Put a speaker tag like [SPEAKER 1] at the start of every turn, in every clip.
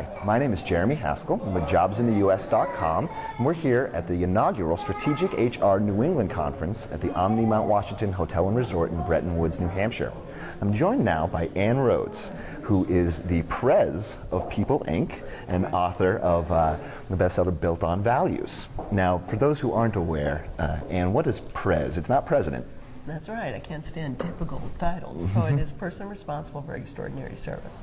[SPEAKER 1] Hi, my name is Jeremy Haskell. I'm with jobsintheus.com, and we're here at the inaugural Strategic HR New England Conference at the Omni Mount Washington Hotel and Resort in Bretton Woods, New Hampshire. I'm joined now by Ann Rhoades, who is the Prez of People Inc. and author of the bestseller Built on Values. Now, for those who aren't aware, Ann, what is Prez? It's not president.
[SPEAKER 2] That's right. I can't stand typical titles. So it is person responsible for extraordinary service,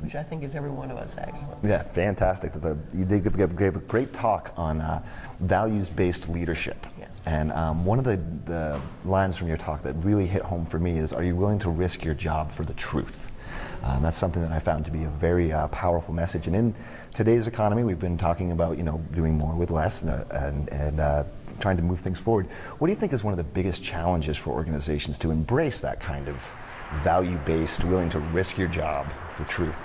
[SPEAKER 2] which I think is every one of us, actually.
[SPEAKER 1] Yeah, fantastic. You gave a great talk on values-based leadership.
[SPEAKER 2] Yes.
[SPEAKER 1] And one of the lines from your talk that really hit home for me is, are you willing to risk your job for the truth? That's something that I found to be a very powerful message. And in today's economy, we've been talking about, doing more with less and trying to move things forward. What do you think is one of the biggest challenges for organizations to embrace that kind of value-based, willing to risk your job for truth?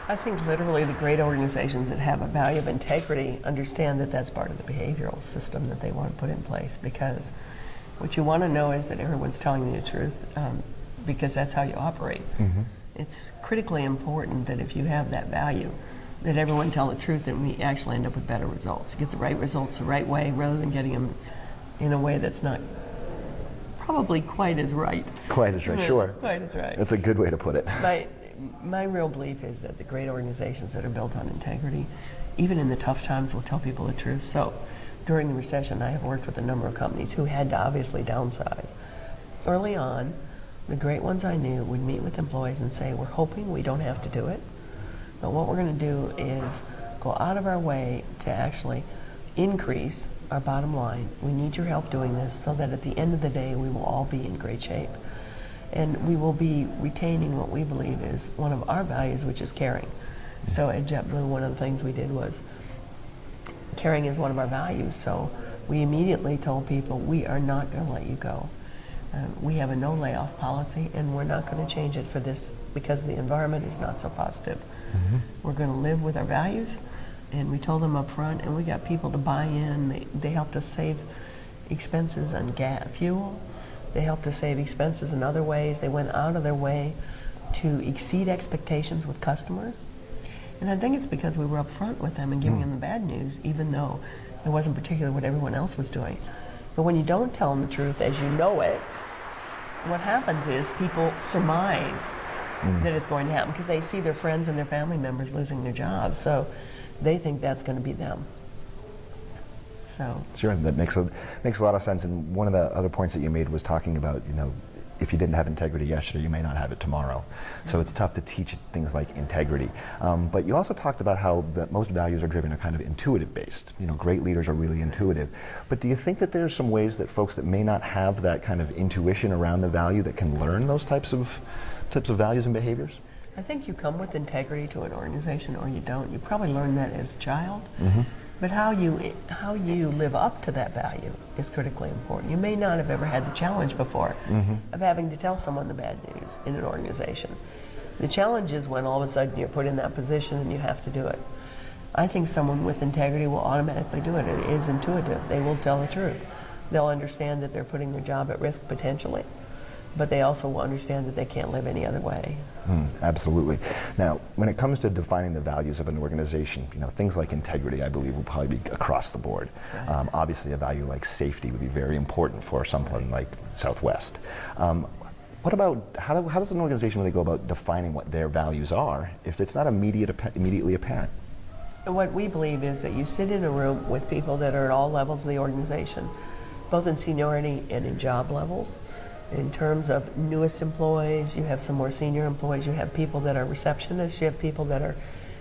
[SPEAKER 2] I think literally the great organizations that have a value of integrity understand that that's part of the behavioral system that they want to put in place, because what you want to know is that everyone's telling you the truth, because that's how you operate. Mm-hmm. It's critically important that if you have that value, that everyone tell the truth, and we actually end up with better results. You get the right results the right way rather than getting them in a way that's not probably quite as right.
[SPEAKER 1] Quite as right, sure.
[SPEAKER 2] Quite as right.
[SPEAKER 1] That's a good way to put it.
[SPEAKER 2] My real belief is that the great organizations that are built on integrity, even in the tough times, will tell people the truth. So during the recession, I have worked with a number of companies who had to obviously downsize. Early on, the great ones I knew would meet with employees and say, we're hoping we don't have to do it, but what we're going to do is go out of our way to actually increase our bottom line. We need your help doing this so that at the end of the day we will all be in great shape. And we will be retaining what we believe is one of our values, which is caring. So at JetBlue, one of the things we did was caring is one of our values. So we immediately told people, we are not going to let you go. We have a no layoff policy, and we're not going to change it for this because the environment is not so positive. Mm-hmm. We're going to live with our values, and we told them up front, and we got people to buy in. They helped us save expenses on fuel. They helped us save expenses in other ways. They went out of their way to exceed expectations with customers. And I think it's because we were up front with them and giving them the bad news, even though it wasn't particularly what everyone else was doing. But when you don't tell them the truth as you know it, what happens is people surmise that it's going to happen because they see their friends and their family members losing their jobs. So they think that's going to be them. So
[SPEAKER 1] sure, that makes a lot of sense. And one of the other points that you made was talking about, if you didn't have integrity yesterday, you may not have it tomorrow. Mm-hmm. So it's tough to teach things like integrity. But you also talked about how most values are driven, are kind of intuitive based. Great leaders are really intuitive. But do you think that there's some ways that folks that may not have that kind of intuition around the value that can learn those types of values and behaviors?
[SPEAKER 2] I think you come with integrity to an organization or you don't. You probably learn that as a child. Mm-hmm. But how you live up to that value is critically important. You may not have ever had the challenge before of having to tell someone the bad news in an organization. The challenge is when all of a sudden you're put in that position and you have to do it. I think someone with integrity will automatically do it. It is intuitive. They will tell the truth. They'll understand that they're putting their job at risk potentially, but they also will understand that they can't live any other way.
[SPEAKER 1] Absolutely. Now, when it comes to defining the values of an organization, things like integrity, I believe, will probably be across the board. Right. Obviously, a value like safety would be very important for someone like Southwest. What about, how does an organization really go about defining what their values are if it's not immediately apparent?
[SPEAKER 2] And what we believe is that you sit in a room with people that are at all levels of the organization, both in seniority and in job levels. In terms of newest employees, you have some more senior employees, you have people that are receptionists, you have people that are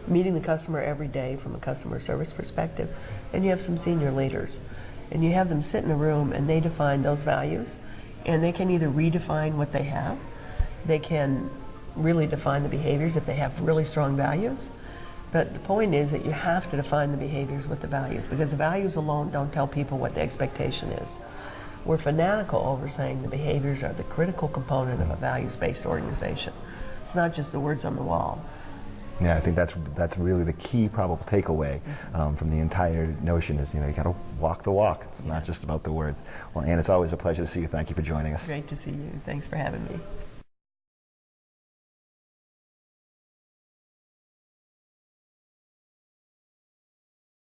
[SPEAKER 2] meeting the customer every day from a customer service perspective, and you have some senior leaders. And you have them sit in a room and they define those values, and they can either redefine what they have, they can really define the behaviors if they have really strong values. But the point is that you have to define the behaviors with the values, because the values alone don't tell people what the expectation is. We're fanatical over saying the behaviors are the critical component of a values-based organization. It's not just the words on the wall.
[SPEAKER 1] Yeah, I think that's really the key probable takeaway from the entire notion is, you got to walk the walk. It's not just about the words. Well, Ann, it's always a pleasure to see you. Thank you for joining us.
[SPEAKER 2] Great to see you. Thanks for having me.